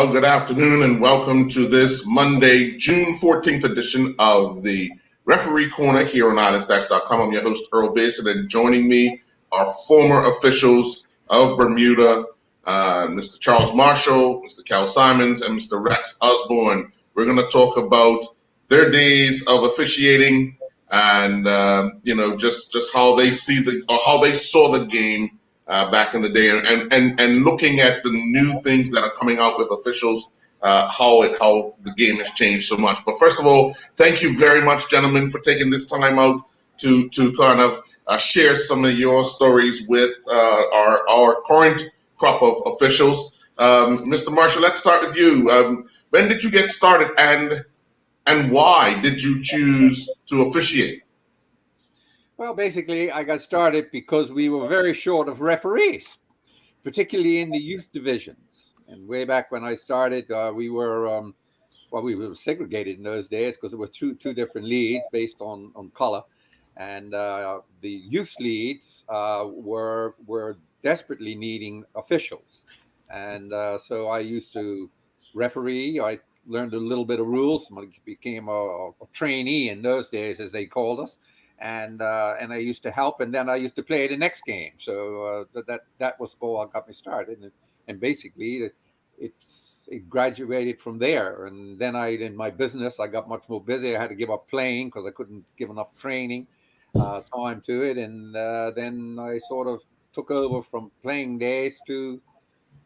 Well, good afternoon and welcome to this Monday, June 14th edition of the Referee Corner here on IslandStats.com. I'm your host, Earl Basin, and joining me are former officials of Bermuda, Mr. Charles Marshall, Mr. Cal Simons, and Mr. Rex Osborne. We're going to talk about their days of officiating and, just how they saw the game back in the day, and looking at the new things that are coming out with officials, how the game has changed so much. But first of all, thank you very much, gentlemen, for taking this time out to kind of share some of your stories with our current crop of officials. Mr. Marshall, let's start with you. When did you get started, and why did you choose to officiate? Well, basically, I got started because we were very short of referees, particularly in the youth divisions. And way back when I started, we were segregated in those days because there were two different leagues based on color. And the youth leagues were desperately needing officials. And so I used to referee. I learned a little bit of rules. I became a trainee in those days, as they called us. And I used to help, and then I used to play the next game. So that was all that got me started, and basically it graduated from there. And then in my business, I got much more busy. I had to give up playing because I couldn't give enough training time to it. And then I sort of took over from playing days to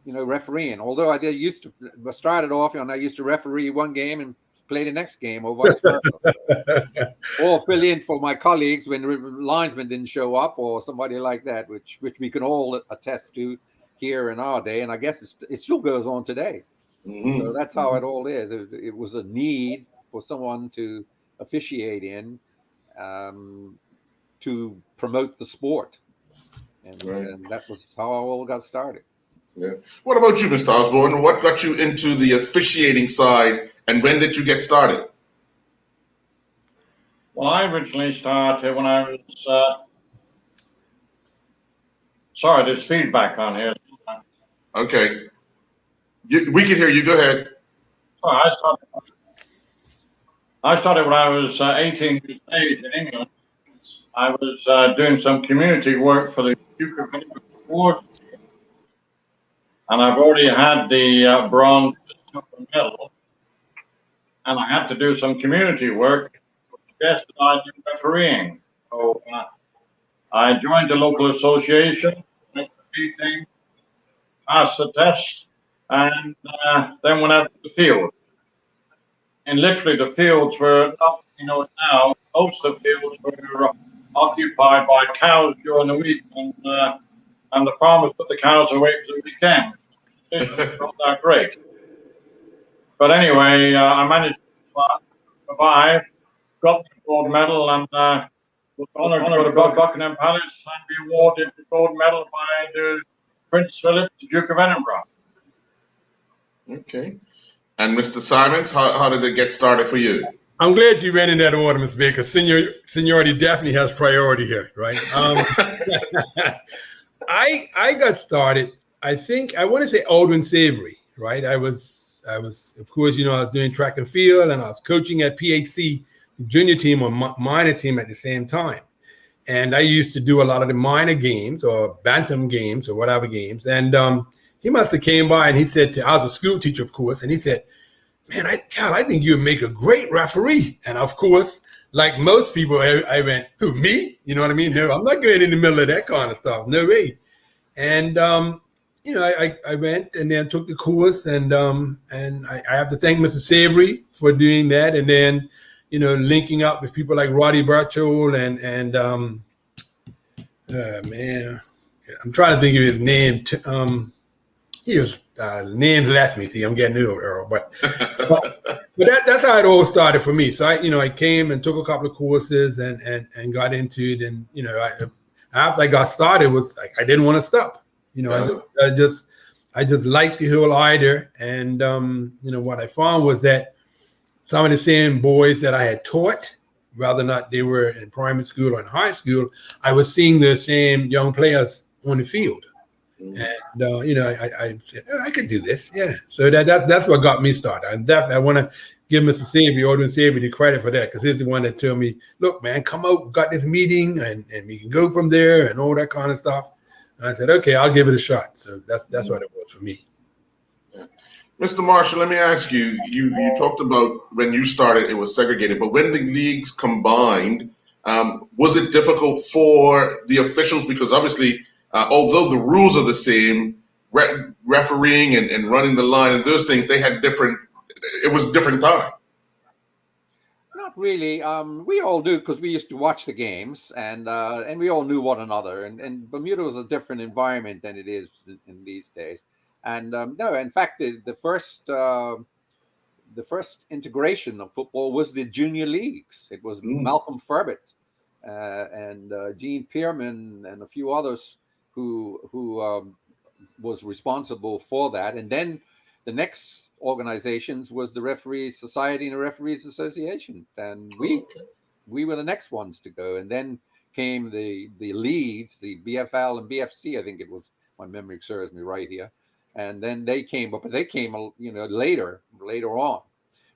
refereeing. Although I started off and I used to referee one game and play the next game, or vice versa, or fill in for my colleagues when the linesman didn't show up, or somebody like that, which we can all attest to here in our day, and I guess it still goes on today. Mm-hmm. So that's how it all is. It was a need for someone to officiate in, to promote the sport, and that was how it all got started. Yeah. What about you, Mr. Osborne? What got you into the officiating side, and when did you get started? Well, I originally started when I was... Sorry, there's feedback on here. Okay. We can hear you. Go ahead. I started when I was 18 years of age in England. I was doing some community work for the Duke of Edinburgh Awards. And I've already had the bronze medal, and I had to do some community work. Yes, I did refereeing. So I joined the local association, went to meeting, passed the test, and then went out to the field. And literally, the fields were not, now most of the fields were occupied by cows during the week, and the farmers put the cows away for the weekend. It's not that great. But anyway, I managed to survive, got the gold medal, and was honored to go to Buckingham Palace and be awarded the gold medal by the Prince Philip, the Duke of Edinburgh. Okay. And Mr. Simons, how did it get started for you? I'm glad you ran in that order, Mr. Baker. Seniority definitely has priority here, right? I got started, I think, I want to say Aldwin Savory, right? I was, of course, I was doing track and field, and I was coaching at PHC, the junior team or minor team at the same time. And I used to do a lot of the minor games or bantam games or whatever games. And he must have came by and he said, I was a school teacher, of course, and he said, man, I think you'd make a great referee. And of course, like most people, I went, who, me? You know what I mean? No, I'm not going in the middle of that kind of stuff. No way. And, I went and then took the course, and I have to thank Mr. Savory for doing that. And then, linking up with people like Roddy Burchell and man, I'm trying to think of his name. He was names left me. See, I'm getting old, Earl, but that's how it all started for me. So I came and took a couple of courses and got into it, and after I got started, was like I didn't want to stop. I just liked the whole idea, and what I found was that some of the same boys that I had taught, whether or not they were in primary school or in high school, I was seeing the same young players on the field. And I said, oh, I could do this. Yeah. So that's what got me started. And I want to give Mr. Savory, Alderman Savory, the credit for that, because he's the one that told me, look, man, come out, got this meeting, and we can go from there and all that kind of stuff. And I said, okay, I'll give it a shot. So that's what it was for me. Yeah. Mr. Marshall, let me ask you, you talked about when you started, it was segregated, but when the leagues combined, was it difficult for the officials? Because obviously, although the rules are the same, refereeing and running the line and those things, they had it was different time. Not really. We all do, because we used to watch the games, and we all knew one another. And Bermuda was a different environment than it is in these days. And no, in fact, the first integration of football was the junior leagues. It was Malcolm Furbett and Gene Pearman and a few others who was responsible for that. And then the next organizations was the Referees Society and the Referees Association, and we were the next ones to go. And then came the leads, the BFL and BFC, I think it was, my memory serves me right here. And then they came up, but they came, later on.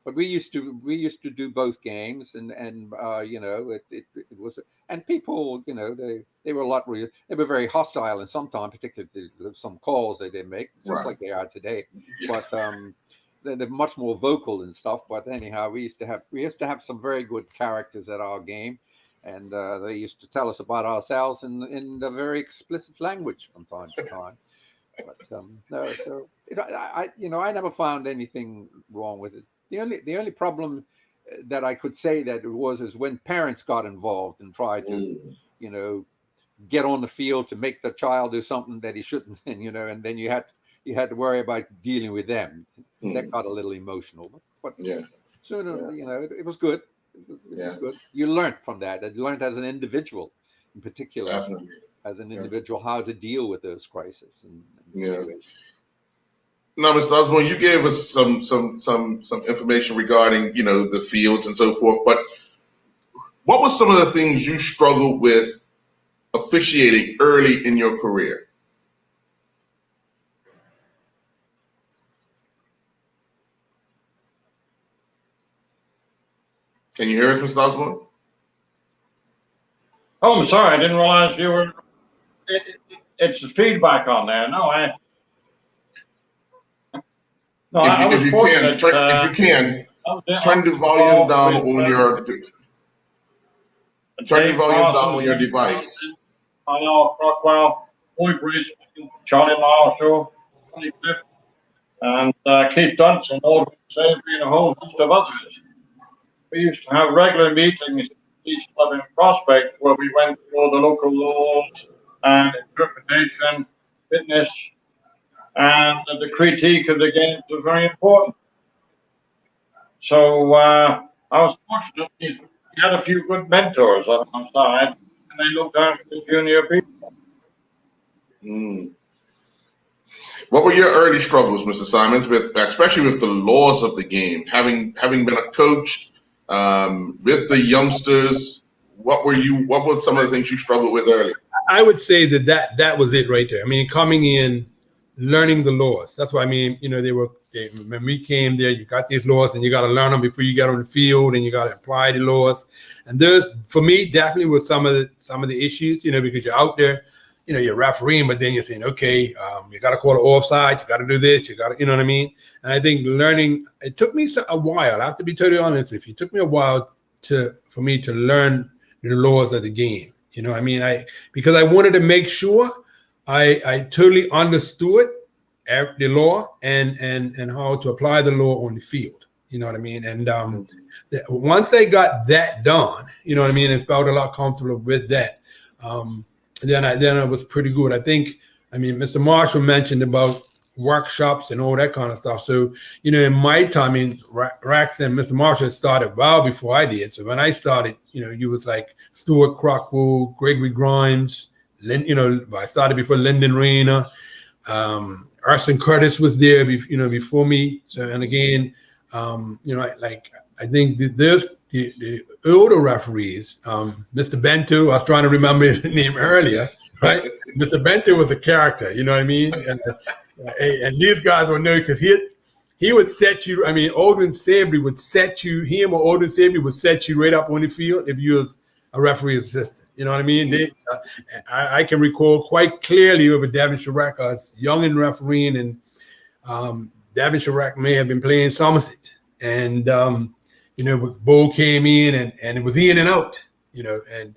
But we used to do both games, and it was, and people, they were they were very hostile, and sometimes, particularly some calls they did make, just like they are today. But they're much more vocal and stuff. But anyhow, we used to have some very good characters at our game, and they used to tell us about ourselves in the very explicit language from time to time. But no, so I never found anything wrong with it. The only problem that I could say that it was is when parents got involved and tried to, get on the field to make the child do something that he shouldn't, and then you had to worry about dealing with them. That got a little emotional, but sooner, it was good. It was good. You learned from that. You learned as an individual, in particular. Definitely. As an individual, how to deal with those crises and situations. Now, Mr. Osborne, you gave us some information regarding, the fields and so forth, but what were some of the things you struggled with officiating early in your career? Can you hear us, Mr. Osborne? Oh, I'm sorry. I didn't realize you were. It's the feedback on there. No, I was fortunate. If you can, turn the volume down on your. Turn the volume down on your device. I know Rockwell, Boy Bridge, Charlie Marshall, 25th, and Keith Dunson, Alderman Savory, and a whole host of others. We used to have regular meetings at each club in Prospect where we went through all the local laws and interpretation, fitness, and the critique of the games was very important. So I was fortunate. We had a few good mentors on our side, and they looked after the junior people. What were your early struggles, Mr. Simons, especially with the laws of the game? Having been a coach with the youngsters, what were some of the things you struggled with early? I would say that was it right there. I mean, coming in, learning the laws. That's what I mean. When we came there, you got these laws and you got to learn them before you get on the field, and you got to apply the laws. And those, for me, definitely was some of the issues, because you're out there, you're refereeing, but then you're saying, okay, you got to call it offside, you got to do this, you got to, you know what I mean? And I think learning, it took me a while. I have to be totally honest with you. It took me a while for me to learn the laws of the game. I mean, because I wanted to make sure I totally understood the law and how to apply the law on the field. You know what I mean? And once I got that done, you know what I mean, and felt a lot comfortable with that, then I was pretty good. I think, Mr. Marshall mentioned about workshops and all that kind of stuff. So, in my time, Rax and Mr. Marshall started well before I did. So when I started, you was like Stuart Crockwell, Gregory Grimes, I started before Lyndon Rayner. Arson Curtis was there, before me. So, and again, I think there's the older referees, Mr. Bento, I was trying to remember his name earlier, right? Mr. Benter was a character, you know what I mean? And these guys will know because he would set you. I mean, Aldrin Sabry would set you. Him or Aldrin Sabry would set you right up on the field if you was a referee assistant. You know what I mean? I can recall quite clearly over Davin Chirac, I was young and refereeing, and Davin Chirac may have been playing Somerset, and Bo came in, and it was in and out. And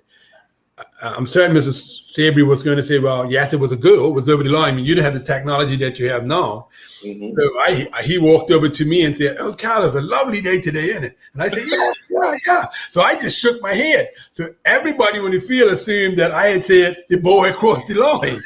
I'm certain Mrs. Sabry was going to say, well, yes, it was a goal. It was over the line. I mean, you didn't have the technology that you have now. Mm-hmm. So he walked over to me and said, oh, Kyle, it's a lovely day today, isn't it? And I said, yeah. So I just shook my head. So everybody on the field assumed that I had said the ball had crossed the line.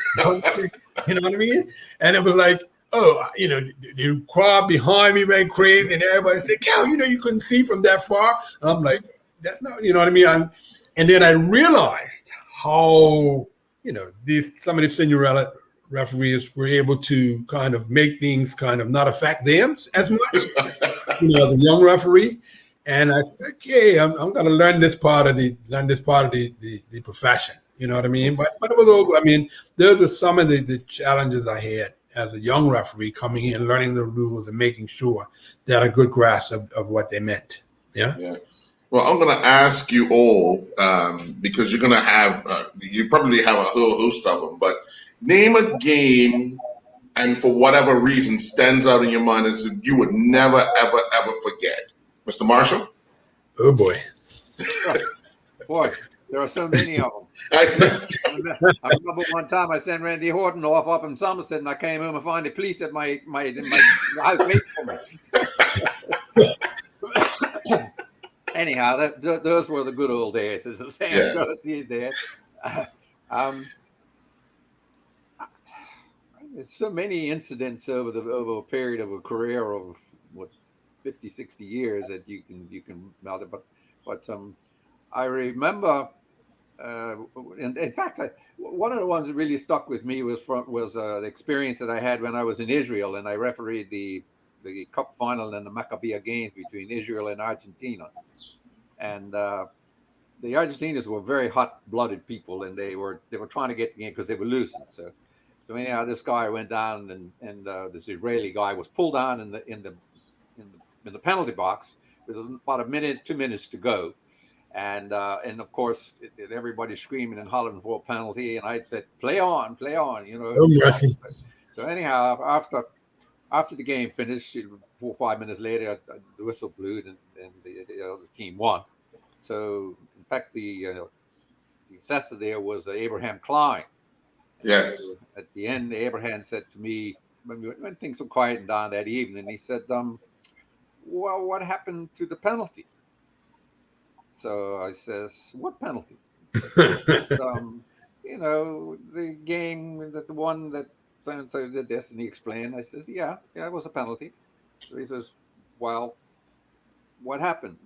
You know what I mean? And it was like, the crowd behind me went crazy, and everybody said, Cal, you couldn't see from that far. And I'm like, that's not, you know what I mean? And then I realized how, some of the senior referees were able to kind of make things kind of not affect them as much, as a young referee. And I said, okay, I'm going to learn this part of the profession. You know what I mean? But it was all, I mean, those were some of the challenges I had as a young referee coming in, learning the rules and making sure that a good grasp of what they meant. Yeah. Well, I'm going to ask you all, because you're going to have, you probably have a whole host of them, but name a game and for whatever reason stands out in your mind as you would never, ever, ever forget. Mr. Marshall? Oh, boy. Boy, there are so many of them. I remember one time I sent Randy Horton off up in Somerset, and I came home and found the police at my house waiting for me. Anyhow, those were the good old days, as the saying goes these days. There's so many incidents over a period of a career of 50, 60 years that you can melt it. But I remember, in fact, one of the ones that really stuck with me was the experience that I had when I was in Israel, and I refereed the cup final in the Maccabiah games between Israel and Argentina. And the Argentinians were very hot-blooded people, and they were trying to get the game because they were losing. So anyhow, this guy went down, and this Israeli guy was pulled down in the penalty box with about a minute, 2 minutes to go, and of course everybody's screaming and hollering for a penalty, and I said, "Play on, Oh, mercy. So anyhow, after the game finished, 4 or 5 minutes later, the whistle blew, and the team won. So, in fact, the assessor there was Abraham Klein. Yes. So at the end, Abraham said to me, when things were quieting down that evening, he said, well, what happened to the penalty? So I says, what penalty? Said, the game, the one that so did this, and he explained. I says, yeah, it was a penalty. So he says, well, what happened?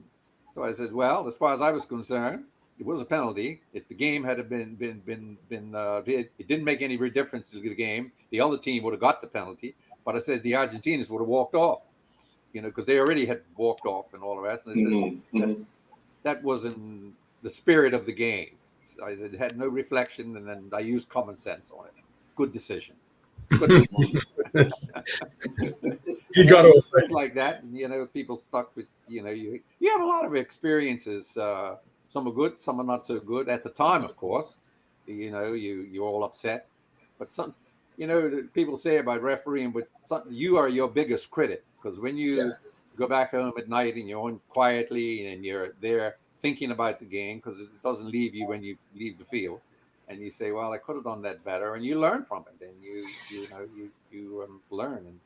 So I said, well, as far as I was concerned, it was a penalty. If the game had been it didn't make any difference to the game. The other team would have got the penalty. But I said the Argentinians would have walked off, because they already had walked off and all the rest. And I said that wasn't the spirit of the game. So I said it had no reflection, and then I used common sense on it. Good decision. You got to like that, and people stuck with you have a lot of experiences. Some are good, some are not so good at the time, of course. You're all upset, but some people say about refereeing, but you are your biggest critic, because when you go back home at night and you're on quietly and you're there thinking about the game, because it doesn't leave you when you leave the field. And you say, well, I could have done that better, and you learn from it, and you learn.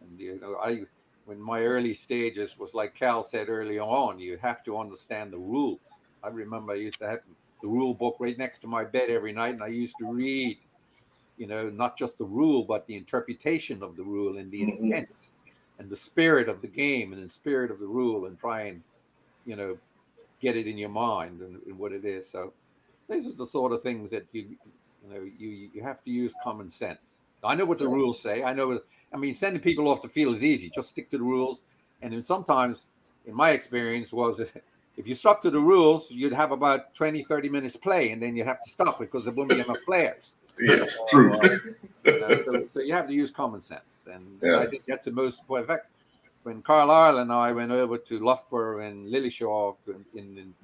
And when my early stages was like Cal said early on, you have to understand the rules. I remember I used to have the rule book right next to my bed every night, and I used to read, not just the rule, but the interpretation of the rule and the intent and the spirit of the game and the spirit of the rule, and try and, get it in your mind and what it is. So these are the sort of things that you have to use common sense. I know what the rules say. Sending people off the field is easy. Just stick to the rules. And then sometimes, in my experience, was if you stuck to the rules, you'd have about 20, 30 minutes play, and then you'd have to stop because there wouldn't be enough players. Yeah, true. So you have to use common sense, and I Yes. think that's the most important. In fact, when Carlisle and I went over to Loughborough and Lillyshaw in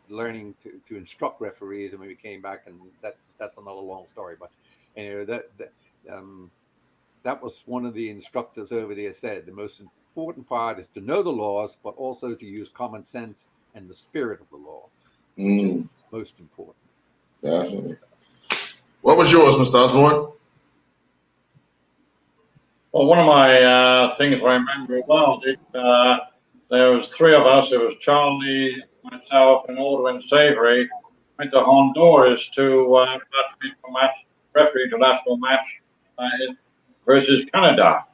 learning to instruct referees, and when we came back, and that's another long story. But anyway, that was one of the instructors over there said the most important part is to know the laws, but also to use common sense and the spirit of the law, which is most important. Definitely. What was yours, Mr. Osborne? Well, one of my things I remember well, there was three of us. It was Charlie, myself, and Aldwin Savory. Went to Honduras to referee to national match versus Canada,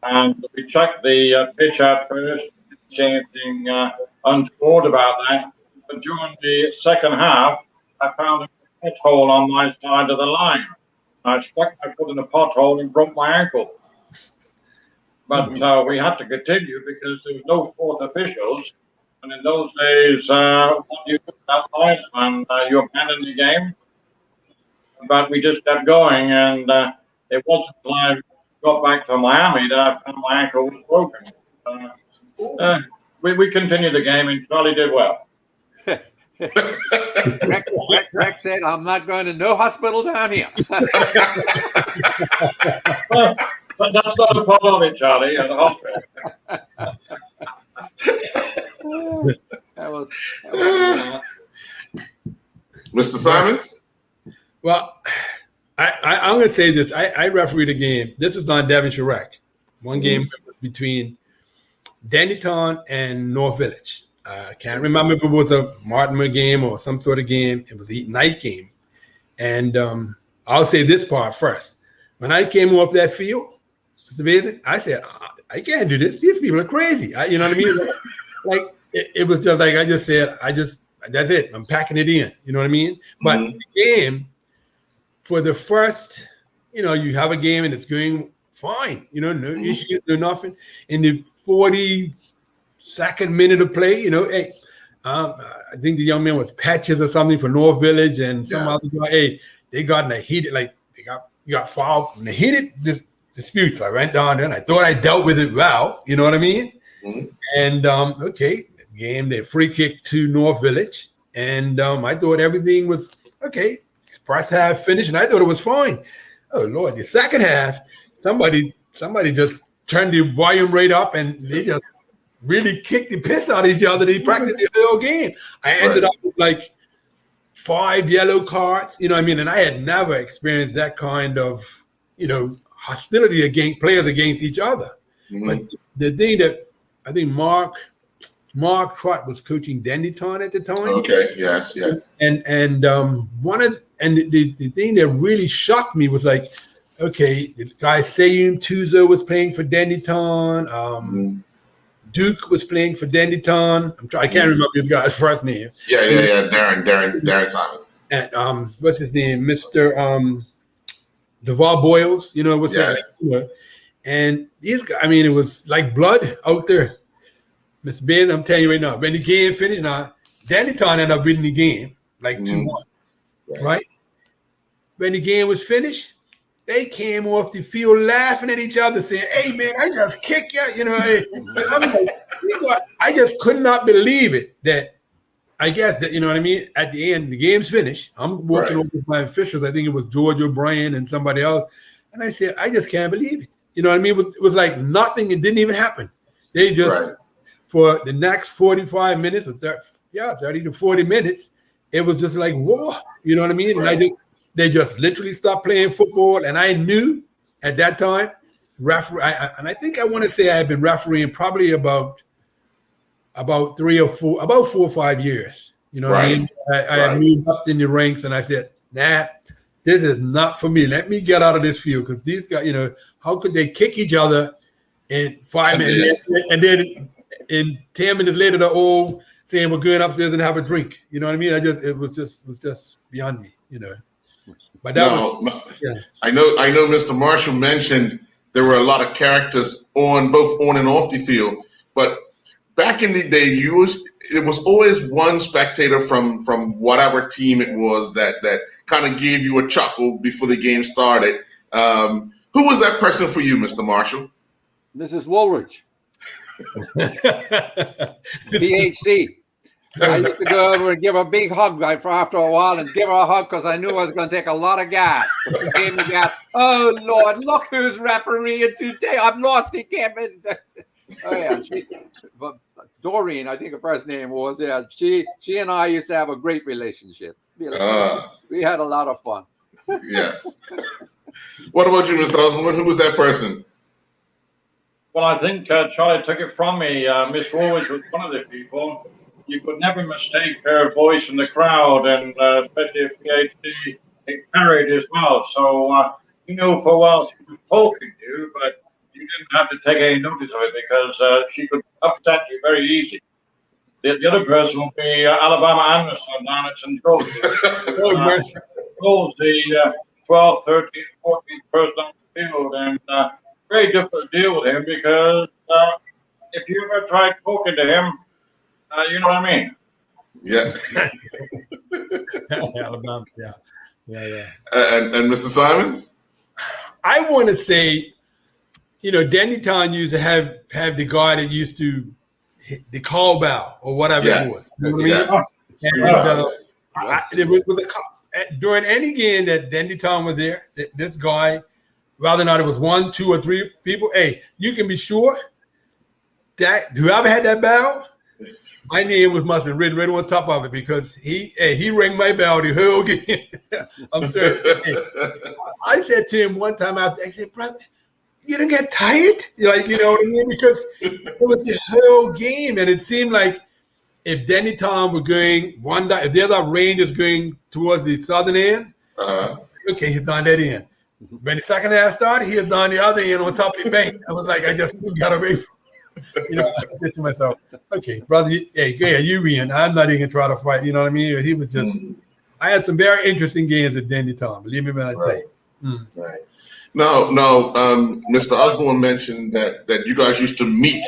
and we checked the pitch out first. Didn't see anything untoward about that. But during the second half, I found a pothole on my side of the line. I stuck my foot in the pothole and broke my ankle. But we had to continue because there was no fourth officials. And in those days, what do you do that linesman? You abandon the game. But we just kept going. And it wasn't until I got back to Miami that I found my ankle was broken. We continued the game, and Charlie did well. Rex said, "I'm not going to no hospital down here." But that's not a part of it, Charlie, at the hospital. that was Mr. Simons? Well, I'm going to say this. I refereed a game. This was on Devonshire Rec. One game between Dannytown and North Village. I can't remember if it was a Martinmer game or some sort of game. It was a night game. And I'll say this part first. When I came off that field, Mr. Basic, I said, I can't do this. These people are crazy. You know what I mean? Like it was just like I just said, that's it. I'm packing it in. You know what I mean? But the game, for the first, you have a game and it's going fine. No issues, no nothing. In the 42nd minute of play, hey, I think the young man was Patches or something for North Village and some other guy. Hey, they got in a heated, like they got fouled in a heated dispute. So I went down there and I thought I dealt with it well. You know what I mean? And game, they free kick to North Village, and I thought everything was okay. First half finished, and I thought it was fine. Oh Lord, the second half, somebody just turned the volume rate up, and they just really kicked the piss out of each other. They practically the whole game. I ended up with like 5 yellow cards. You know what I mean? And I had never experienced that kind of hostility against players against each other. But the thing that I think Mark Trott was coaching Dannytown at the time. Okay. Yes. And the thing that really shocked me was like, okay, the guy Sayum Tuzo was playing for Dannytown. Duke was playing for Dannytown. I can't remember his guy's first name. Yeah. Darren Simons. And what's his name? Mr. Deval Boyles. Was playing. And these guys, I mean, it was like blood out there. Mr. Ben, I'm telling you right now, when the game finished, Dannytown ended up winning the game, like 2-1, right? When the game was finished, they came off the field laughing at each other, saying, "Hey, man, I just kicked you." I'm like, I just could not believe it that I guess that, you know what I mean? At the end, the game's finished. I'm walking over with my officials. I think it was George O'Brien and somebody else. And I said, I just can't believe it. You know what I mean? It was like nothing. It didn't even happen. They just, for the next 45 minutes, 30 to 40 minutes, it was just like, whoa. You know what I mean? And they just literally stopped playing football. And I knew at that time, and I think I want to say I had been refereeing probably about 4 or 5 years. You know what I mean? I had moved up in the ranks, and I said, nah, this is not for me. Let me get out of this field, because these guys, how could they kick each other in 5 minutes and then in 10 minutes later they're all saying we're going upstairs and have a drink. You know what I mean? It was just beyond me, But that I know Mr. Marshall mentioned there were a lot of characters both on and off the field, but back in the day, it was always one spectator from whatever team it was that kind of gave you a chuckle before the game started. Who was that person for you, Mr. Marshall? Mrs. Woolridge, PHC. I used to go over and give her a big hug after a while and give her a hug because I knew I was going to take a lot of gas. But she gave me gas. Oh, Lord, look who's refereeing today. I've lost the game. Oh, yeah. But Doreen, I think her first name was, yeah, she and I used to have a great relationship. We had a lot of fun. Yes. What about you, Mr. Osborne? Who was that person? Well, I think Charlie took it from me. Miss Woolwich was one of the people. You could never mistake her voice in the crowd, and especially if PhD it carried as well. So you knew for a while she was talking to you, but you didn't have to take any notice of it because she could upset you very easy. The other person will be Alabama Anderson down at St. Joseph. Holds the 12th, 13th, 14th person on the field, and very difficult to deal with him because if you ever tried talking to him, you know what I mean. Yeah. Alabama, yeah. And Mr. Simons? I want to say, Dannytown used to have the guy that used to hit the call bell or whatever it was. You know what I mean? And it was during any game that Dannytown was there, this guy, whether or not it was 1, 2, or 3 people, hey, you can be sure that whoever had that bell, my name must have been written right on top of it because he rang my bell the whole game. I'm sorry. I said to him one time after, I said, brother, you don't get tired? You know what I mean? Because it was the whole game, and it seemed like if Dannytown were going if the other range is going towards the southern end, okay, he's down that end. When the second half started, he was down the other end on top of the bank. I was like, I just got away from. I said to myself, okay, brother, hey, go ahead, you win. I'm not even gonna try to fight. You know what I mean? He was just. I had some very interesting games at Dannytown. Believe me when I tell you. Right. Now, Mr. Osborne mentioned that you guys used to meet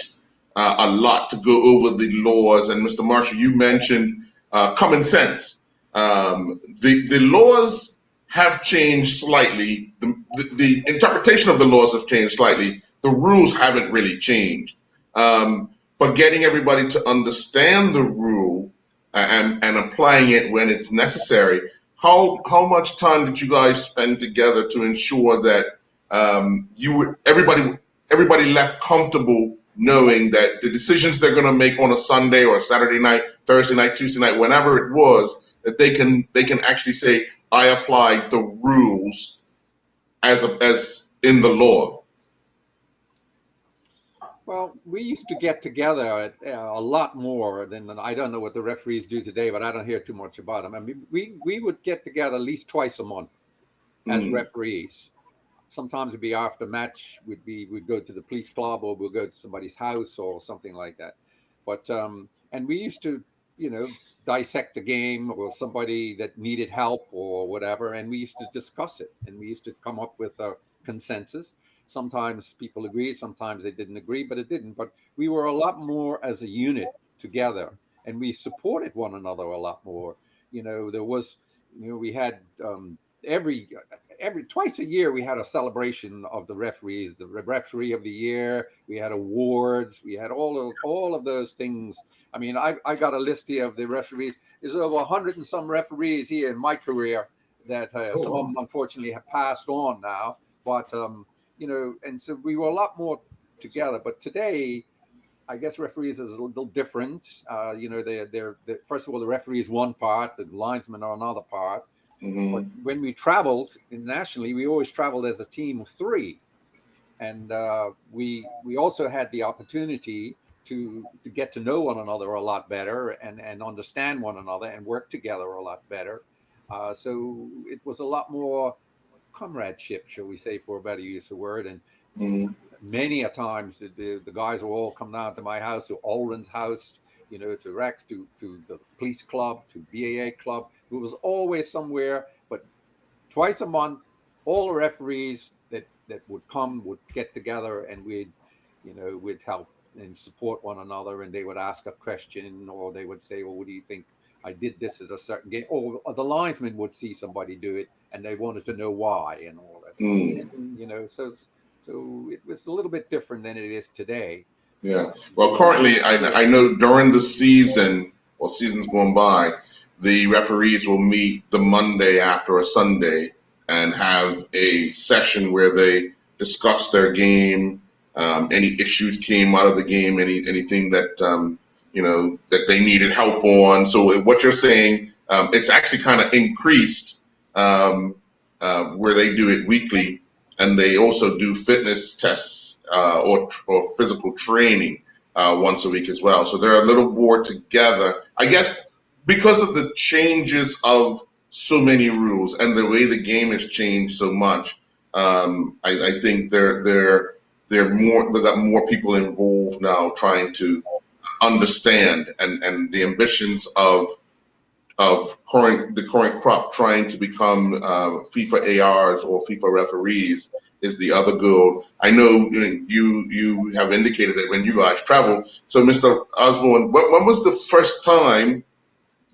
a lot to go over the laws, and Mr. Marshall, you mentioned common sense. The laws have changed slightly. The interpretation of the laws have changed slightly. The rules haven't really changed. But getting everybody to understand the rule and applying it when it's necessary. How much time did you guys spend together to ensure that everybody left comfortable knowing that the decisions they're going to make on a Sunday or a Saturday night, Thursday night, Tuesday night, whenever it was, that they can actually say, I applied the rules as in the law? Well, we used to get together a lot more than I don't know what the referees do today, but I don't hear too much about them. I mean, we would get together at least twice a month as referees. Sometimes it'd be after match. We'd go to the police club or we'll go to somebody's house or something like that. But and we used to, dissect the game or somebody that needed help or whatever, and we used to discuss it and we used to come up with a consensus. Sometimes people agreed, sometimes they didn't agree, but it didn't. But we were a lot more as a unit together, and we supported one another a lot more. There was, we had every twice a year we had a celebration of the referees, the referee of the year. We had awards. We had all of those things. I mean, I got a list here of the referees. There's over 100 and some referees here in my career that some of them unfortunately have passed on now. But and so we were a lot more together. But today, I guess referees is a little different. They're first of all, the referee is one part, the linesmen are another part. Mm-hmm. But when we traveled internationally, we always traveled as a team of 3, and we also had the opportunity to get to know one another a lot better and understand one another and work together a lot better. So it was a lot more comradeship, shall we say, for a better use of word. And many a times the guys will all come down to my house, to Olren's house, to Rex, to the police club, to BAA club. It was always somewhere, but twice a month, all the referees that would come would get together, and we'd help and support one another, and they would ask a question, or they would say, well, what do you think I did this at a certain game, or the linesman would see somebody do it and they wanted to know why and all that. And, so it was a little bit different than it is today. Yeah. Well, currently, I know during the season or seasons going by, the referees will meet the Monday after a Sunday and have a session where they discuss their game, any issues came out of the game, anything that that they needed help on. So what you're saying, it's actually kind of increased where they do it weekly, and they also do fitness tests or physical training once a week as well. So they're a little more together, I guess, because of the changes of so many rules and the way the game has changed so much. I think they're more, they got more people involved now trying to understand and the ambitions of the current crop trying to become FIFA ARs or FIFA referees is the other goal. I know you have indicated that when you guys travel. So, Mr. Osborne, when was the first time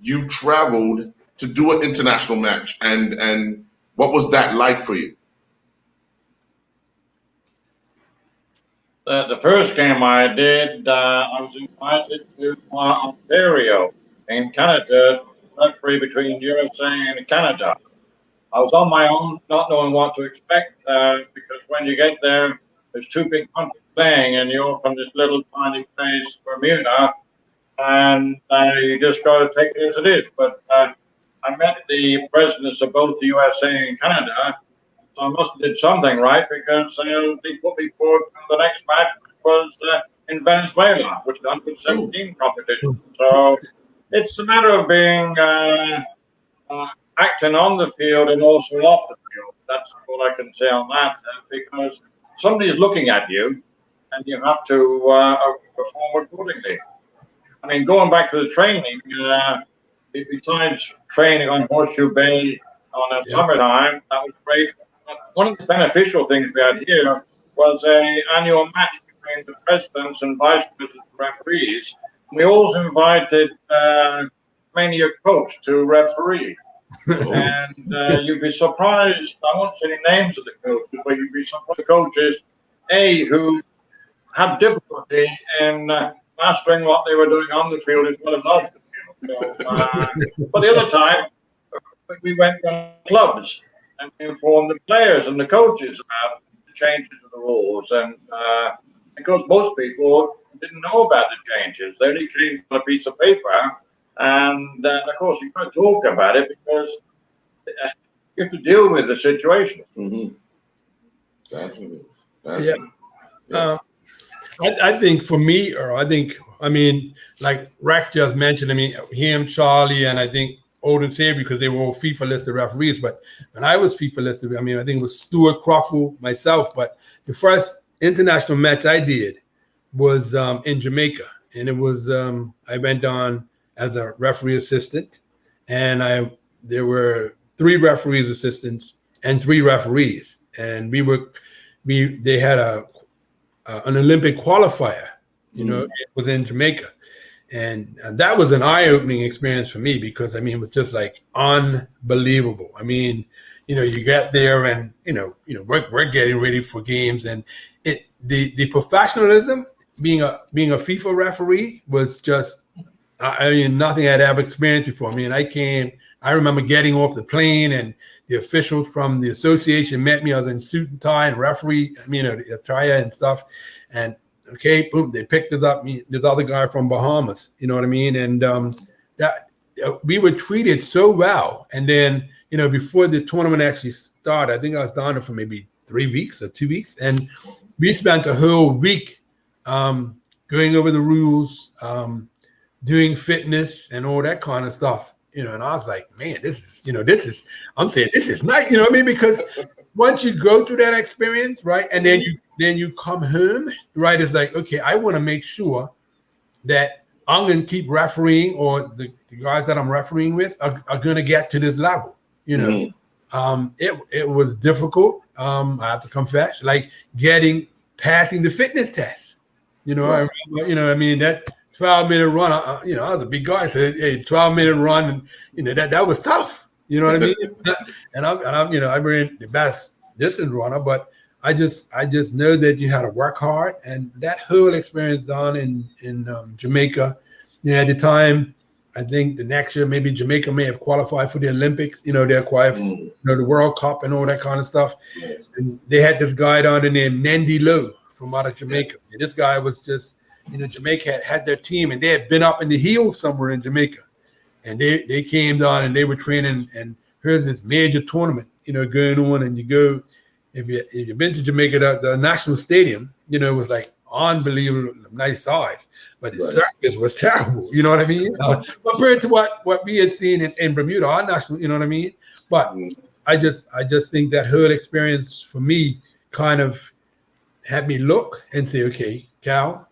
you traveled to do an international match, and what was that like for you? The first game I did, I was invited to Ontario in Canada, referee between USA and Canada. I was on my own, not knowing what to expect, because when you get there, there's two big countries playing, and you're from this little tiny place, Bermuda, and you just got to take it as it is. But I met the presidents of both the USA and Canada, so I must have did something right, because they put me forward for the next match, which was in Venezuela, which is under 17 competition. So it's a matter of being acting on the field and also off the field. That's all I can say on that, because somebody's looking at you, and you have to perform accordingly. I mean, going back to the training, besides training on Horseshoe Bay on a summertime, that was great. But one of the beneficial things we had here was an annual match between the presidents and vice presidents and referees. We also invited mainly a coach to referee. And you'd be surprised, I won't say any names of the coaches, but you'd be surprised the coaches, who had difficulty in mastering what they were doing on the field as well as off the field. So, but the other time, we went on clubs and informed the players and the coaches about the changes of the rules. And because most people didn't know about the changes, they only came on a piece of paper. And of course, you can't talk about it because you have to deal with the situation. Mm-hmm. Definitely. Yeah. I think for me, or I mean, like Rex just mentioned, I mean, him, Charlie, and I think Odin Sabry, because they were all FIFA listed referees. But when I was FIFA listed, I mean, I think it was Stuart Crockle, myself. But the first international match I did was in Jamaica. And it was, I went on as a referee assistant. And there were 3 referees assistants and 3 referees. And they had an Olympic qualifier, it was in Jamaica. And that was an eye-opening experience for me because, I mean, it was just like unbelievable. I mean, you get there and, we're getting ready for games, and the professionalism being a FIFA referee was just, I mean, nothing I'd ever experienced before. I mean, I remember getting off the plane and the officials from the association met me. I was in suit and tie and referee, attire and stuff. And okay, boom, they picked us up. This other guy from Bahamas, you know what I mean? And that we were treated so well. And then, before the tournament actually started, I think I was down there for maybe 3 weeks or 2 weeks. And we spent a whole week going over the rules, doing fitness and all that kind of stuff. And I was like, man, I'm saying this is nice, you know what I mean? Because once you go through that experience, right, and then you come home, right, it's like, okay, I want to make sure that I'm going to keep refereeing, or the guys that I'm refereeing with are going to get to this level, Mm-hmm. It was difficult, I have to confess, like passing the fitness test. I remember, I mean, that 12-minute run. I was a big guy. I said, hey, 12-minute run, and that was tough. You know what I mean? and I ran the best distance runner, but I just know that you had to work hard, and that whole experience down in Jamaica, at the time, I think the next year maybe Jamaica may have qualified for the Olympics. They acquired the World Cup and all that kind of stuff. Yeah. And they had this guy down there named Nandy Lowe from out of Jamaica. And this guy was just, Jamaica had their team, and they had been up in the hills somewhere in Jamaica. And they came down and they were training, and here's this major tournament, going on. And you go, if you've been to Jamaica, the national stadium, was like unbelievable, nice size, but the surface was terrible. You know what I mean? Compared to what we had seen in Bermuda, our national, you know what I mean? But I just think that whole experience for me kind of had me look and say, okay, Cal,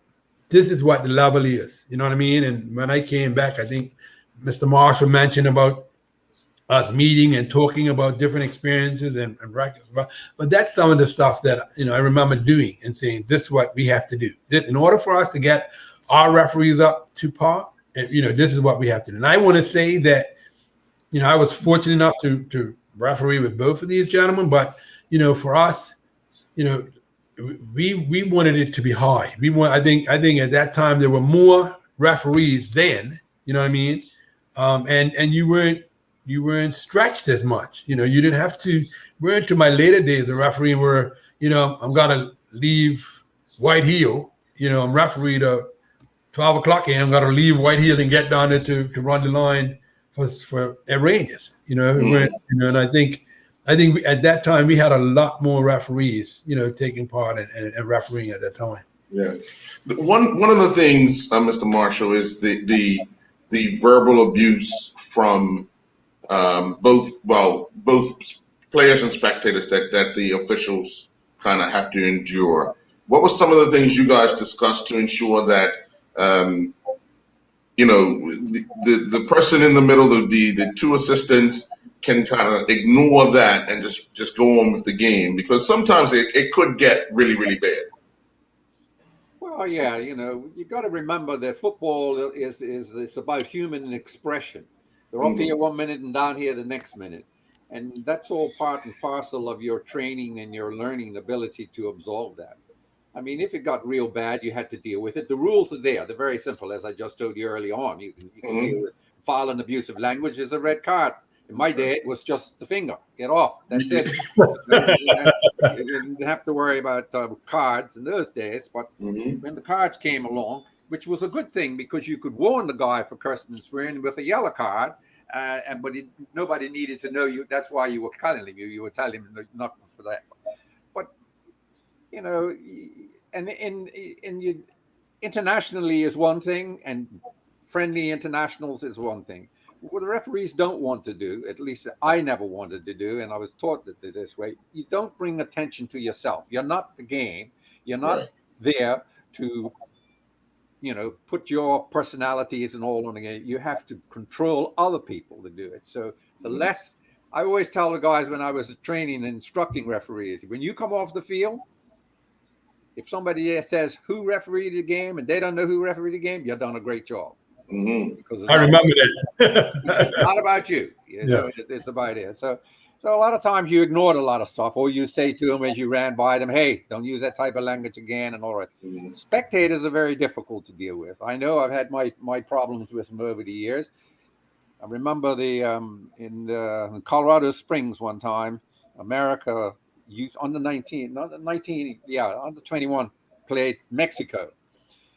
this is what the level is. You know what I mean? And when I came back, I think Mr. Marshall mentioned about us meeting and talking about different experiences and records. But that's some of the stuff that, I remember doing and saying, this is what we have to do. This, in order for us to get our referees up to par, and, this is what we have to do. And I want to say that, I was fortunate enough to referee with both of these gentlemen, but, for us, we wanted it to be high. I think at that time there were more referees then, you know what I mean? And you weren't stretched as much. You didn't have to. We're into my later days of refereeing where, I'm gonna leave White Hill. I'm referee to 12 o'clock and I'm gonna leave White Hill and get down there to run the line for Rangers. And I think at that time we had a lot more referees, taking part and refereeing at that time. Yeah. One of the things, Mr. Marshall, is the verbal abuse from both players and spectators that the officials kind of have to endure. What were some of the things you guys discussed to ensure that the person in the middle, the two assistants, can kind of ignore that and just go on with the game, because sometimes it could get really, really bad. Well, yeah, you got to remember that football is it's about human expression. They're up here 1 minute and down here the next minute. And that's all part and parcel of your training and your learning ability to absorb that. I mean, if it got real bad, you had to deal with it. The rules are there. They're very simple, as I just told you early on. You can deal with foul and abusive language is a red card. In my day, it was just the finger. Get off. That's it. You didn't have to worry about cards in those days. But when the cards came along, which was a good thing because you could warn the guy for cursing and swearing with a yellow card, but nobody needed to know you. That's why you were telling him. You were telling him not for that. But internationally is one thing, and friendly internationals is one thing. What the referees don't want to do, at least I never wanted to do, and I was taught that this way, you don't bring attention to yourself. You're not the game. You're not there to, put your personalities and all on the game. You have to control other people to do it. So the less, I always tell the guys when I was training and instructing referees, when you come off the field, if somebody says who refereed the game and they don't know who refereed the game, you've done a great job. Because I remember that. It's not about you. It's about it. So a lot of times you ignored a lot of stuff, or you say to them as you ran by them, hey, don't use that type of language again, and all that. Spectators are very difficult to deal with. I know I've had my problems with them over the years. I remember in Colorado Springs one time, America youth under 19, not 19, under 21 played Mexico,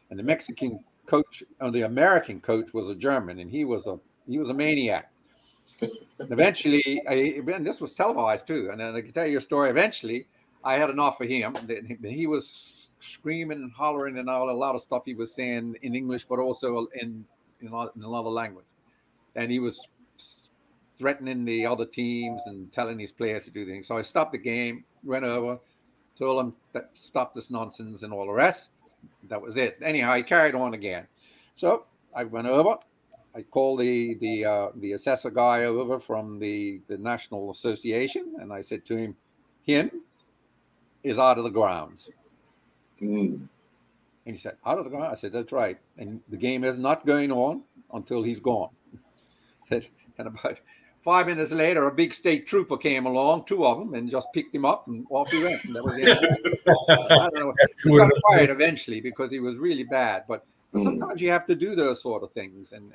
and the Mexican coach, or the American coach, was a German, and he was a maniac. And eventually, and this was televised too, and I can tell you a story. Eventually, I had enough of him. He was screaming and hollering and all a lot of stuff he was saying in English, but also in another language. And he was threatening the other teams and telling his players to do things. So I stopped the game, went over, told him that stop this nonsense and all the rest. That was it. Anyhow, I carried on again. So I went over. I called the assessor guy over from the National Association, and I said to him is out of the grounds. And he said, out of the car. I said, that's right. And the game is not going on until he's gone. And about 5 minutes later, a big state trooper came along, 2 of them, and just picked him up and off he went. And that was the end of it. I don't know. He got fired eventually because he was really bad. But sometimes you have to do those sort of things, and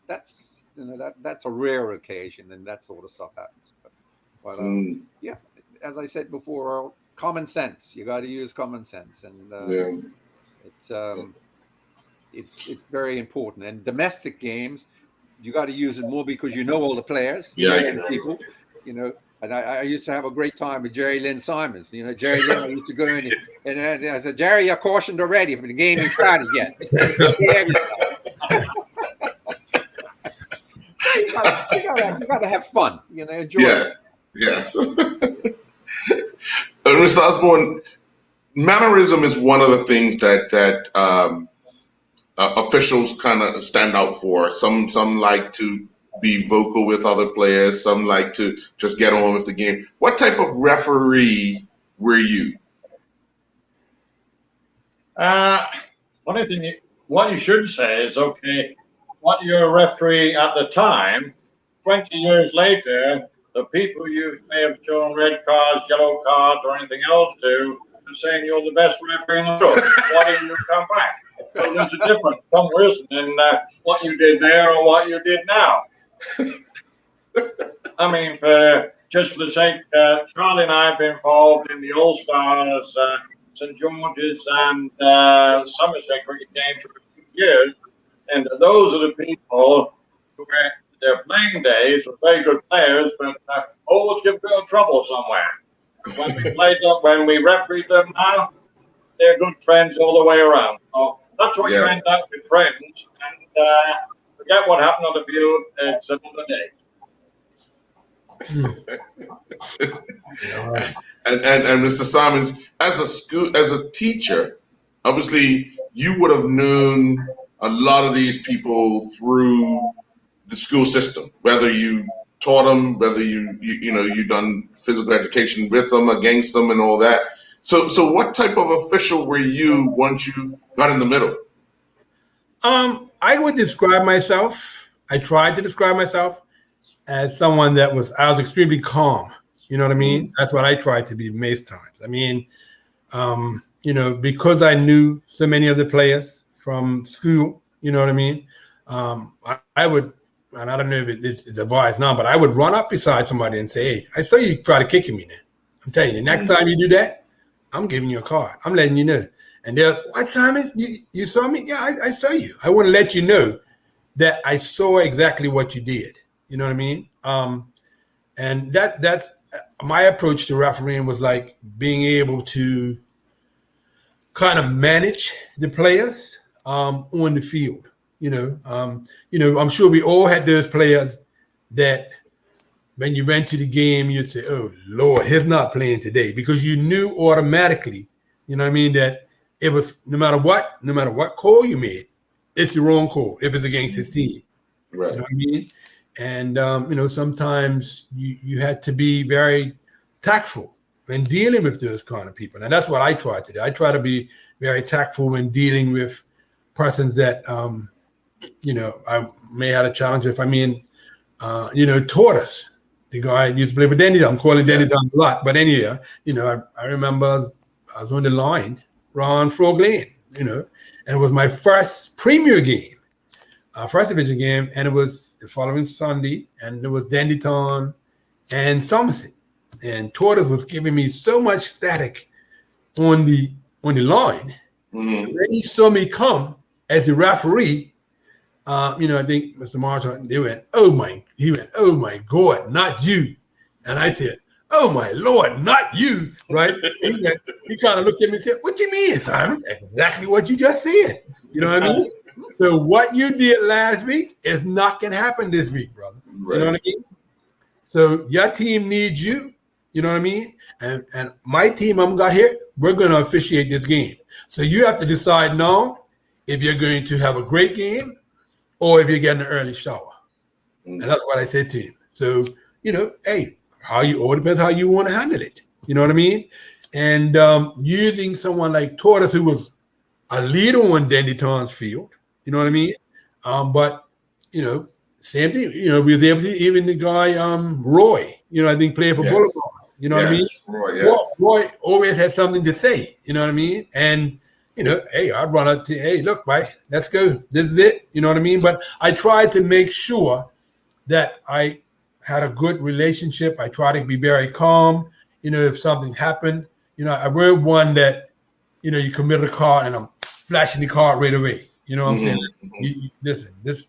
that's a rare occasion, and that sort of stuff happens. But yeah, as I said before, common sense. You got to use common sense, and it's very important. And domestic games, you got to use it more because you know all the players, people, And I used to have a great time with Jerry Lynn Simons. Jerry Lynn, I used to go in and I said, Jerry, you're cautioned already, but the game ain't started yet. You gotta have fun, enjoy it. Yes. Mr. Osborne, mannerism is one of the things that officials kind of stand out for. Some like to be vocal with other players. Some like to just get on with the game. What type of referee were you? Funny thing, what you should say is, okay, what you're a referee at the time, 20 years later, the people you may have shown red cards, yellow cards, or anything else to are saying you're the best referee in the world. Why didn't you come back? So there's a difference somewhere, isn't in what you did there or what you did now. I mean, just for the sake, Charlie and I have been involved in the All-Stars, St. George's, and Somerset cricket games for a few years, and those are the people who were their playing days were very good players, but always give them trouble somewhere. When we refereed them now, they're good friends all the way around. So that's what you end up with, friends. And forget what happened on the field. It's another day. And Mr. Simons, as a teacher, obviously you would have known a lot of these people through the school system, whether you taught them, whether you done physical education with them, against them, and all that. So what type of official were you once you got in the middle? I would describe myself. I tried to describe myself as someone I was extremely calm. You know what I mean? Mm-hmm. That's what I tried to be most times. I mean, because I knew so many of the players from school, you know what I mean? I would, and I don't know if it's advised now, but I would run up beside somebody and say, hey, I saw you try to kick me now. I'm telling you, the next time you do that, I'm giving you a card. I'm letting you know. And they're, what, Simon? You saw me? Yeah, I saw you. I want to let you know that I saw exactly what you did. You know what I mean? And that's my approach to refereeing, was like being able to kind of manage the players on the field. I'm sure we all had those players that when you went to the game, you'd say, oh, Lord, he's not playing today, because you knew automatically, you know what I mean, that it was no matter what call you made, it's the wrong call if it's against his team. Right. You know what I mean? And, sometimes you had to be very tactful when dealing with those kind of people. And that's what I try to do. I try to be very tactful when dealing with persons that, I may have a challenge with. I mean, Tortoise, the guy I used to play for Dannytown. I'm calling Dannytown a lot. But anyway, I remember I was on the line, Ron Frog Lane, and it was my first Premier game. First division game, and it was the following Sunday, and it was Dannytown and Somerset, and Tortoise was giving me so much static on the line. Mm-hmm. So when he saw me come as the referee, I think Mr. Marshall, he went, oh my God, not you. And I said, oh my Lord, not you, right? He kind of looked at me and said, what you mean, Simon? That's exactly what you just said. You know what I mean? So what you did last week is not going to happen this week, brother. Right. You know what I mean? So your team needs you. You know what I mean? And my team I'm got here, we're going to officiate this game. So you have to decide now if you're going to have a great game or if you're getting an early shower. Mm-hmm. And that's what I said to him. So, hey, all depends how you want to handle it. You know what I mean? And using someone like Tortoise, who was a leader on Dannytown's field. You know what I mean? But same thing. We was able to, even the guy Roy. I think played for Yes. Boulevard. You know what I mean? Roy, yes. Roy always had something to say. You know what I mean? And hey, I'd run up to, hey, look, Mike, let's go. This is it. You know what I mean? But I tried to make sure that I had a good relationship. I tried to be very calm. If something happened, I weren't one that, you commit a car and I'm flashing the car right away. You know what I'm saying? Listen, this,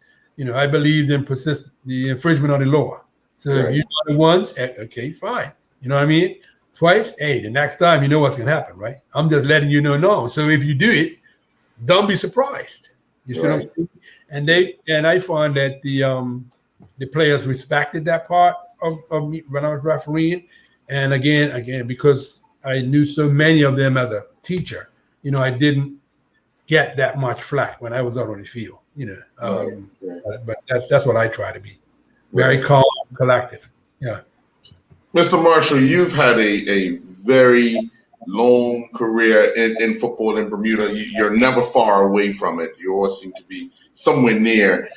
I believed in the infringement of the law. So if you do it once, okay, fine. You know what I mean? Twice, hey, the next time you know what's gonna happen, right? I'm just letting you know. No. So if you do it, don't be surprised. You see what I'm saying? And I find that the players respected that part of me when I was refereeing. And again, because I knew so many of them as a teacher, I didn't get that much flack when I was out on the field. But that's what I try to be. Very calm, collective. Yeah. Mr. Marshall, you've had a very long career in football in Bermuda. You're never far away from it. You always seem to be somewhere near.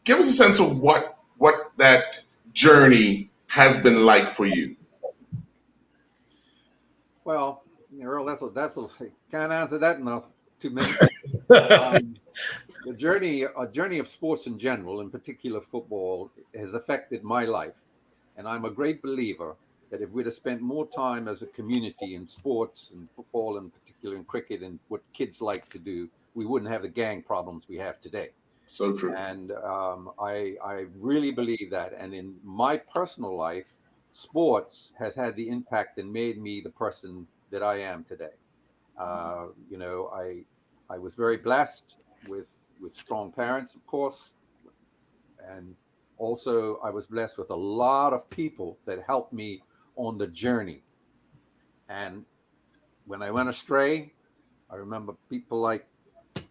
Give us a sense of what that journey has been like for you. Well, Earl, that's a can't answer that in 2 minutes. A journey of sports in general, in particular football, has affected my life. And I'm a great believer that if we'd have spent more time as a community in sports and football, in particular in cricket and what kids like to do, we wouldn't have the gang problems we have today. So true. And I really believe that. And in my personal life, sports has had the impact and made me the person that I am today. I was very blessed with strong parents, of course, and also I was blessed with a lot of people that helped me on the journey. And when I went astray, I remember people like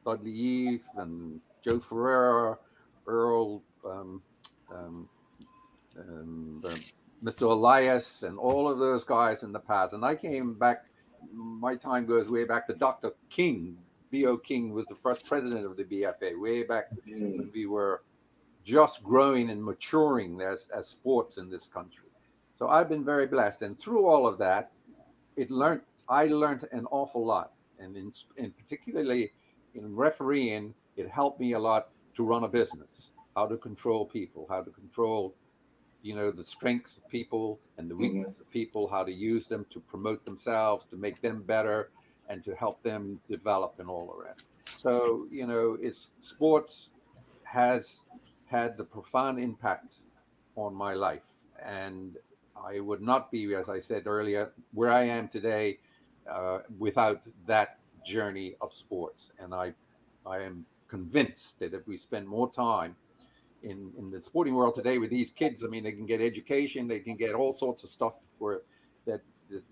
Dudley Eve and Joe Ferreira, Earl, Mr. Elias, and all of those guys in the past. And I came back, my time goes way back to Dr. King. B.O. King was the first president of the BFA, way back when we were just growing and maturing as sports in this country. So I've been very blessed. And through all of that, I learned an awful lot. And in particularly in refereeing, it helped me a lot to run a business, how to control people, how to control, the strengths of people and the weakness of people, how to use them to promote themselves, to make them better, and to help them develop and all the rest. So, sports has had the profound impact on my life. And I would not be, as I said earlier, where I am today without that journey of sports. And I am convinced that if we spend more time in the sporting world today with these kids, I mean, they can get education, they can get all sorts of stuff that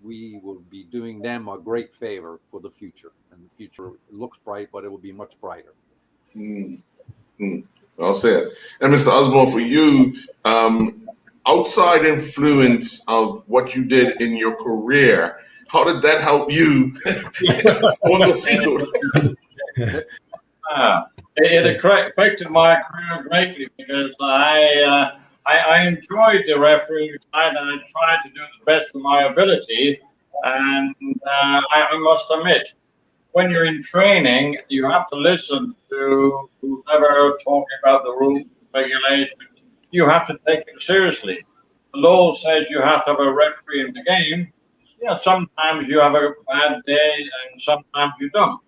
we will be doing them a great favor for the future. And the future looks bright, but it will be much brighter. Well said. And Mr. Osborne, for you, outside influence of what you did in your career, how did that help you on the field? It affected my career greatly because I enjoyed the referee side and I tried to do the best of my ability. And I must admit, when you're in training, you have to listen to whoever talking about the rules, regulations. You have to take it seriously. The law says you have to have a referee in the game. Yeah, sometimes you have a bad day and sometimes you don't.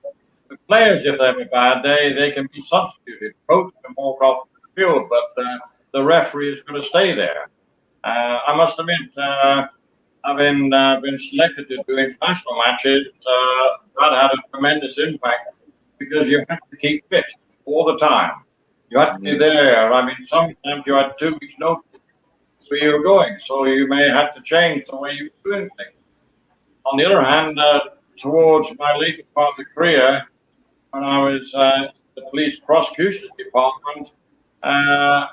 The players, if they have a bad day, they can be substituted. Coach can walk off the field, but the referee is going to stay there. I must admit, having been selected to do international matches, that had a tremendous impact because you have to keep fit all the time. You had to be there. I mean, sometimes you had 2 weeks' notice where you were going, so you may have to change the way you were doing things. On the other hand, towards my later part of the career, when I was in the police prosecution department, I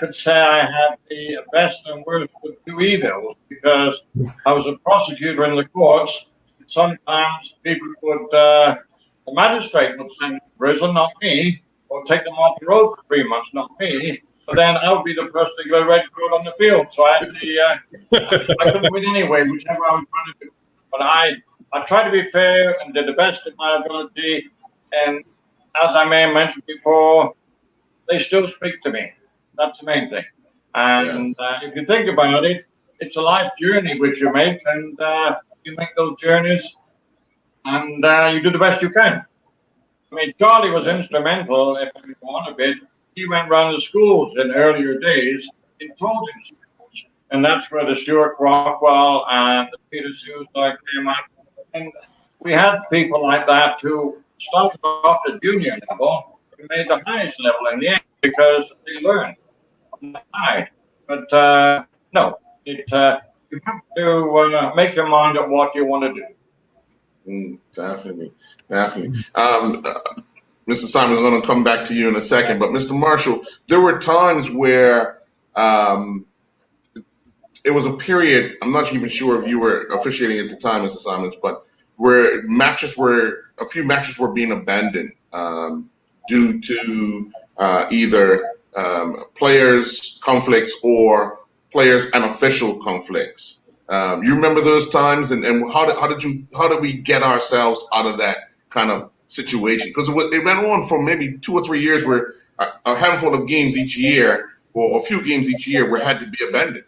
could say I had the best and worst of 2 evils because I was a prosecutor in the courts. sometimes people would, the magistrate would send them to prison, not me, or take them off the road for 3 months, not me. But then I would be the person to give a red card on the field. So I couldn't win anyway, whichever I was trying to do. But I tried to be fair and did the best of my ability. And as I may have mentioned before, they still speak to me. That's the main thing. And if you think about it, it's a life journey which you make, and you make those journeys, and you do the best you can. I mean, Charlie was instrumental, if I go on a bit. He went around the schools in earlier days in closing schools. And that's where the Stuart Rockwell and the Peter Suicide came up. And we had people like that who started off at junior level and made the highest level in the end because they learned on the high. But no, you have to make your mind up what you want to do. Definitely. Mr. Simon, I'm going to come back to you in a second, but Mr. Marshall, there were times where it was a period, I'm not even sure if you were officiating at the time, Mr. Simons, but where a few matches were being abandoned due to either players' conflicts or players and official conflicts. You remember those times, and how did we get ourselves out of that kind of situation? Because it went on for maybe 2 or 3 years where a handful of games each year, or a few games each year, had to be abandoned.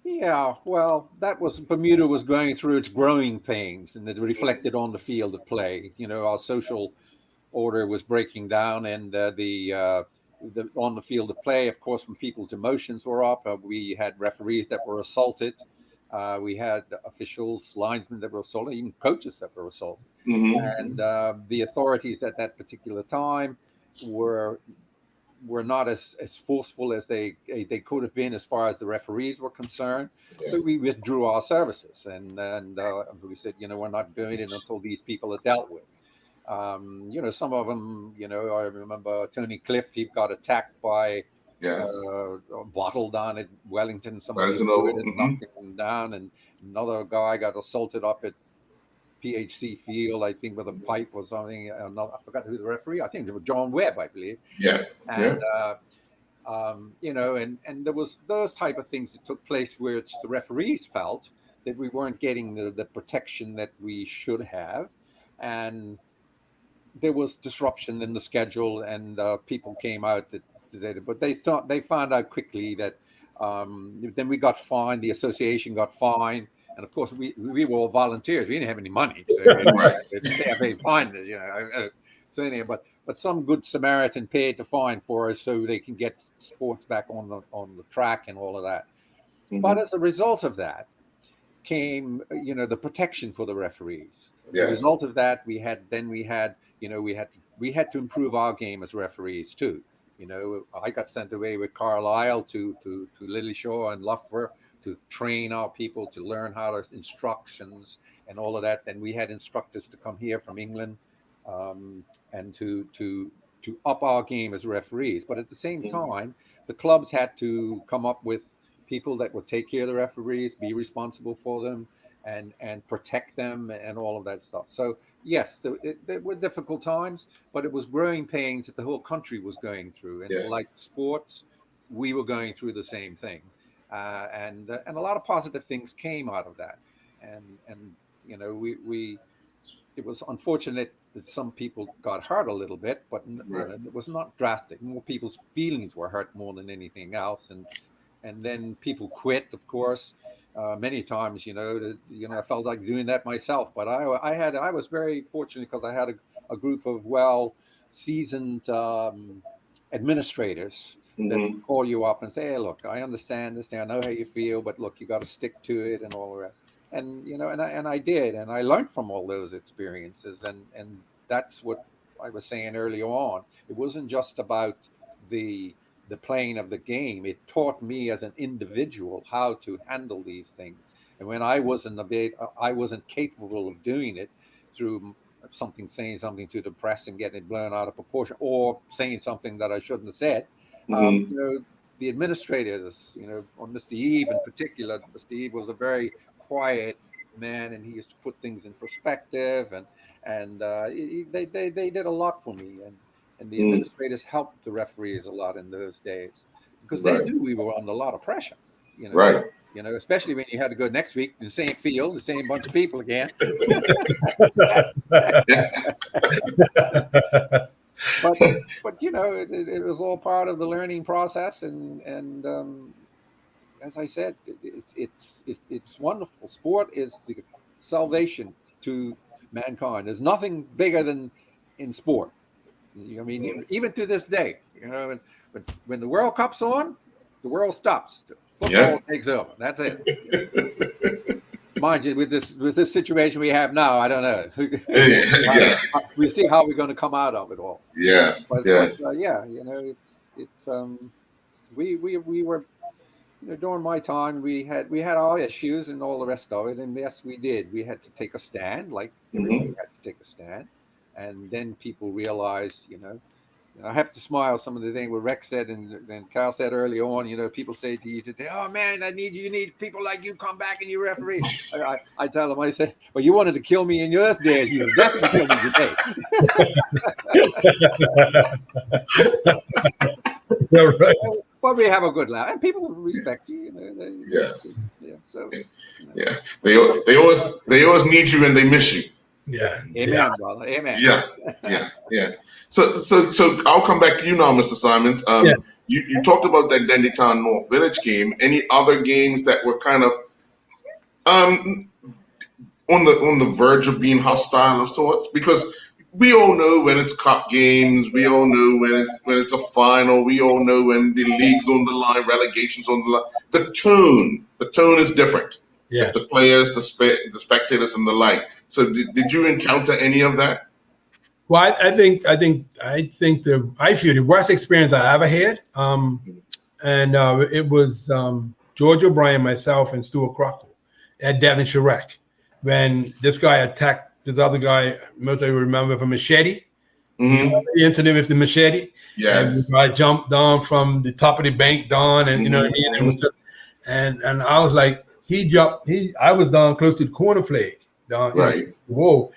Yeah, well, that was Bermuda was going through its growing pains, and it reflected on the field of play. You know, our social order was breaking down, and the on the field of play, of course, when people's emotions were up, we had referees that were assaulted. We had officials, linesmen that were assaulted, even coaches that were assaulted. And the authorities at that particular time were not as forceful as they could have been as far as the referees were concerned. So we withdrew our services, and we said, you know, we're not doing it until these people are dealt with. You know, some of them, you know, I remember Tony Cliff, he got attacked by a bottle down at Wellington. Somebody threw it and knocked him down, and another guy got assaulted up at PHC Field, I think, with a pipe or something. I forgot who the referee. I think it was John Webb, I believe. And you know, and there was those type of things that took place, which the referees felt that we weren't getting the protection that we should have, and there was disruption in the schedule, and people came out but they found out quickly that then we got fined. The association got fined. And of course, we were all volunteers. We didn't have any money, so they fined us, you know. So anyway, but some good Samaritan paid the fine for us, so they can get sports back on the track and all of that. But as a result of that came, you know, the protection for the referees. As a result of that, we had to improve our game as referees too. You know, I got sent away with Carlisle to Lillyshaw and Loughborough to train our people to learn how to instructions and all of that. Then we had instructors to come here from England and to up our game as referees. But at the same time, the clubs had to come up with people that would take care of the referees, be responsible for them, and protect them and all of that stuff. So yes, there were difficult times, but it was growing pains that the whole country was going through. And like sports, we were going through the same thing. And a lot of positive things came out of that, and you know, it was unfortunate that some people got hurt a little bit, but it was not drastic. More people's feelings were hurt more than anything else, and then people quit, of course. Many times, you know, I felt like doing that myself, but I was very fortunate because I had a group of seasoned administrators that will call you up and say, hey, look, I understand this thing. I know how you feel, but look, you got to stick to it and all the rest. And, you know, and I did, and I learned from all those experiences. And that's what I was saying earlier on. It wasn't just about the playing of the game. It taught me as an individual how to handle these things. And when I wasn't capable of doing it through saying something to the press and getting it blown out of proportion, or saying something that I shouldn't have said. You know, the administrators, you know, on Mr. Eve in particular, Mr. Eve was a very quiet man, and he used to put things in perspective, and they did a lot for me, and the Mm, administrators helped the referees a lot in those days because they right, knew we were under a lot of pressure, you know. right. Especially when you had to go next week in the same field, the same bunch of people again. but it was all part of the learning process, and as I said, it's wonderful. Sport is the salvation to mankind. There's nothing bigger than in sport. I mean, even to this day, when the World Cup's on, the world stops. Yeah. Football takes over. That's it. Mind you, with this situation we have now, I don't know. Yeah. We see how we're going to come out of it all. Yes. But Yes. yeah, it's we were, during my time we had our issues and all the rest of it, and yes, we did. We had to take a stand, like everybody Hmm. had to take a stand, and then people realized, I have to smile some of the things what Rex said and Carl said early on. People say to you today, "Oh man, you need people like you come back and you referee." I tell them, I say, "Well, you wanted to kill me in your days. You definitely kill me today." Yeah, right. But we have a good laugh, and people respect you. Yes. Yeah. So, Yeah. They always need you and they miss you. Yeah. amen, brother. Amen. Yeah. Yeah. Yeah. So I'll come back to you now, Mr. Simons. Yeah. You talked about that Dandytown North Village game. Any other games that were kind of um on the verge of being hostile of sorts? Because we all know when it's cup games, we all know when it's a final, we all know when the league's on the line, relegation's on the line. The tone is different with the Yes. players, the spectators, and the like. So did you encounter any of that? Well, I feel the worst experience I ever had. And it was George O'Brien, myself, and Stuart Crockle at Devon Chirac when this guy attacked this other guy. Most of you remember from machete. You know Hmm. the incident with the machete, and the Yes. guy jumped down from the top of the bank down, and you know what I mean. It Hmm. was just, and I was like, he jumped. I was down close to the corner flag, down Right. whoa.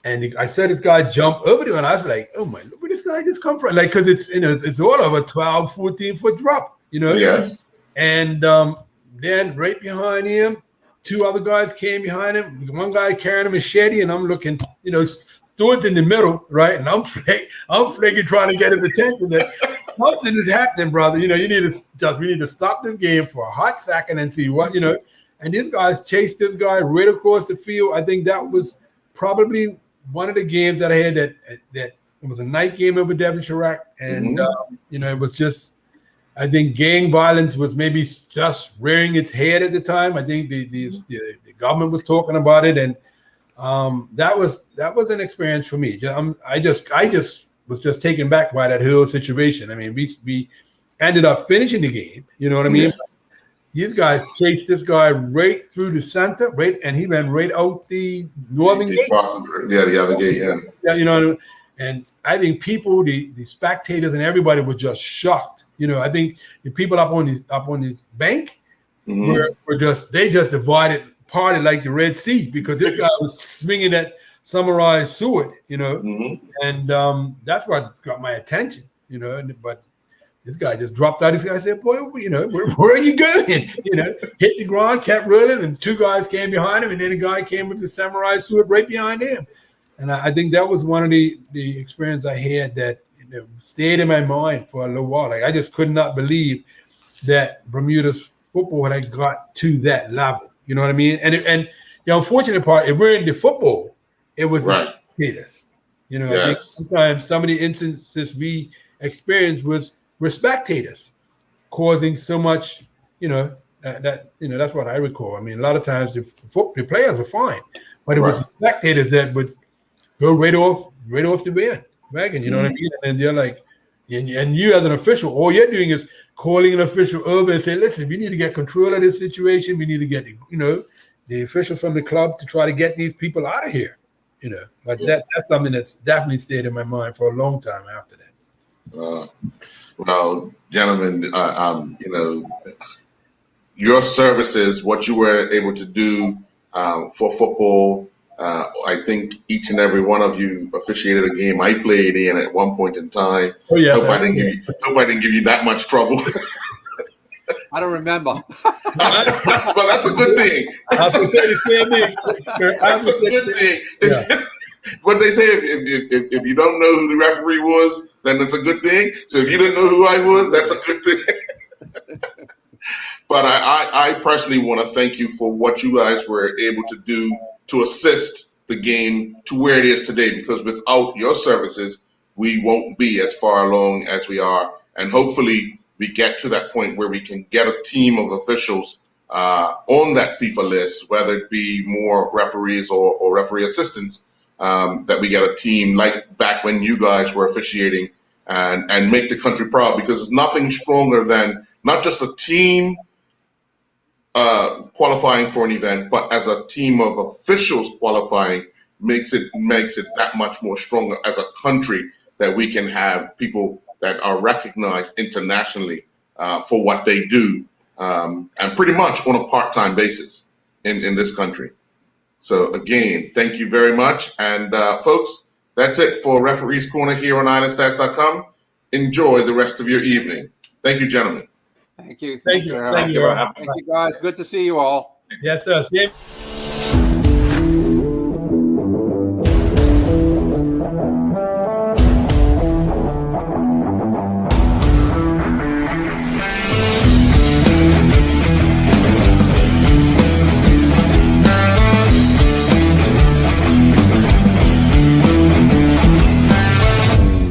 And I saw this guy jump over there, and I was like, oh my, where this guy just come from? Like, because it's all of a 12, 14-foot drop. Yes. And then right behind him, two other guys came behind him. One guy carrying a machete, and I'm looking, Stewart's in the middle, right? And I'm flaking trying to get his attention that something is happening, brother. We need to stop this game for a hot second and see what. And these guys chased this guy right across the field. I think that was probably one of the games that I had that it was a night game over Devon Chirac, and it was just, I think gang violence was maybe just rearing its head at the time. I think the government was talking about it, and that was an experience for me. I just was just taken back by that whole situation. I mean, we ended up finishing the game. You know what I mean? Yeah. These guys chased this guy right through the center, right, and he ran right out the northern gate. Yeah, the other gate. Yeah. Yeah, and I think people, the spectators, and everybody was just shocked. I think the people up on this bank Hmm. were just divided, parted like the Red Sea, because this guy was swinging that samurai sword. Hmm. And that's what got my attention. But this guy just dropped out. I said, boy, where are you going? Hit the ground, kept running, and two guys came behind him, and then a guy came with the samurai sword right behind him. And I think that was one of the experience I had that stayed in my mind for a little while. Like, I just could not believe that Bermuda's football had got to that level. You know what I mean? And the unfortunate part, it weren't the football, it was Right. the spectators. I think Yes. sometimes some of the instances we experienced were spectators causing so much, that's what I recall. I mean, a lot of times the players were fine, but it was the spectators that would go right off the wagon. You know what I mean? And they're like, and you as an official, all you're doing is calling an official over and say, listen, we need to get control of this situation. We need to get, the officials from the club to try to get these people out of here. But that's something that's definitely stayed in my mind for a long time after that. Well, gentlemen, your services, what you were able to do for football. I think each and every one of you officiated a game I played in at one point in time. Oh yes. Hope I didn't give you that much trouble. I don't remember. But that's a good thing. I was going to say the same thing. That's a good thing. Yeah. What they say, if you don't know who the referee was, then it's a good thing. So if you didn't know who I was, that's a good thing. But I personally want to thank you for what you guys were able to do to assist the game to where it is today, because without your services, we won't be as far along as we are. And hopefully we get to that point where we can get a team of officials on that FIFA list, whether it be more referees or referee assistants, that we get a team like back when you guys were officiating and make the country proud, because there's nothing stronger than not just a team qualifying for an event, but as a team of officials qualifying makes it that much more stronger as a country, that we can have people that are recognized internationally for what they do, and pretty much on a part-time basis in this country. So again, thank you very much. And folks, that's it for Referees Corner here on IslandStats.com. Enjoy the rest of your evening. Thank you, gentlemen. Thank you. Thank you. Thank Thank you. you, guys. Good to see you all. Yes, sir. See you.